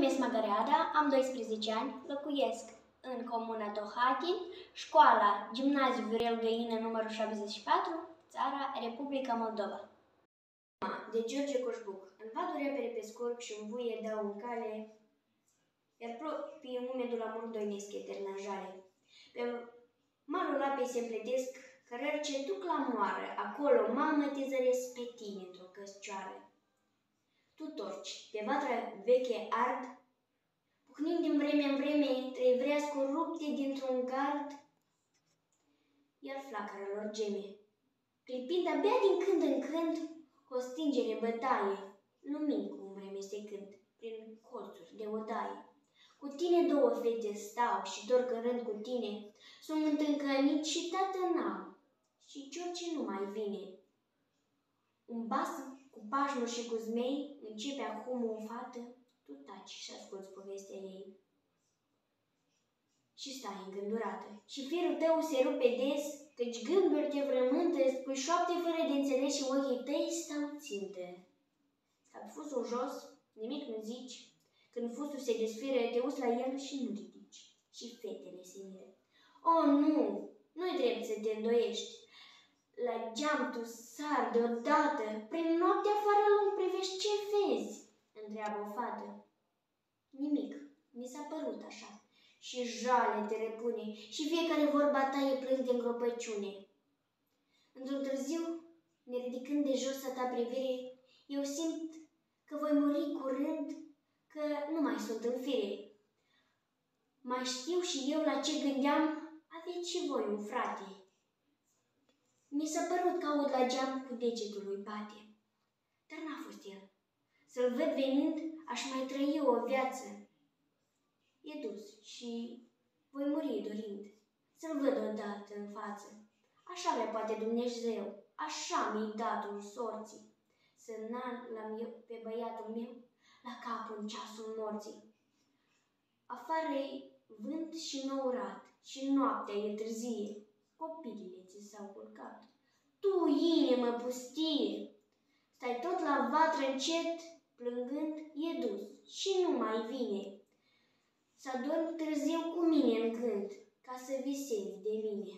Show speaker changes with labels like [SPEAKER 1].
[SPEAKER 1] numesc Magariada, am 12 ani, locuiesc în comuna Tohatin, școala Gimnaziu Viorel Găină numărul 74, țara Republica Moldova. De George Coșbuc. În vadul repede pe scorp și în buie dau în cale, iar plopii umedul amur doinesc eterna jale. Pe malul apei se împletesc cărări ce duc la moară, acolo, mamă, te zăresc pe tine într-o căscioară. Tu torci, pe vatră veche ard, pucnind din vreme în vreme, trei vrească rupte dintr-un gard, iar flacăra lor geme, clipind abia din când în când, cu o stingere bătaie, lumini cu umbre mestecând, prin colțuri de odaie. Cu tine două fete stau și dor că rând cu tine, sunt întâncănit și tată n-am, și George nu mai vine. Un bas cu pașnuri și cu zmei începe acum o fată, tu taci și asculți povestea ei. Și stai îngândurată, și firul tău se rupe des, căci gânduri te vrământă, spui șoapte fără de înțeles și ochii tăi stau țintă. Scapi fusul jos, nimic nu zici, când fusul se desfiră, te uiți la el și nu ridici. Și fetele se miră. O, nu, nu-i drept să te îndoiești. La geam tu sar deodată, prin noapte afară lung privești, ce vezi? Întreabă o fată. Nimic, mi s-a părut așa. Și jale te repune, și fiecare vorba ta e plâns de îngropăciune. Într-un târziu, ne ridicând de jos a ta privire, eu simt că voi muri curând, că nu mai sunt în fire. Mai știu și eu la ce gândeam, aveți și voi un frate. Mi s-a părut că aud la geam cu degetul lui bate, dar n-a fost el. Să-l văd venind, aș mai trăi o viață. E dus și voi muri dorind să-l văd odată în față. Așa vrea poate Dumnezeu, așa mi-i datul sorții, să n-am eu pe băiatul meu la capul în ceasul morții. Afară-i vânt și nourat și noaptea e târzie, copilele ți s-au culcat. Tu, inimă pustie, stai tot la vatră încet, plângând, e dus și nu mai vine. Să adormi târziu cu mine în gând, ca să visezi de mine.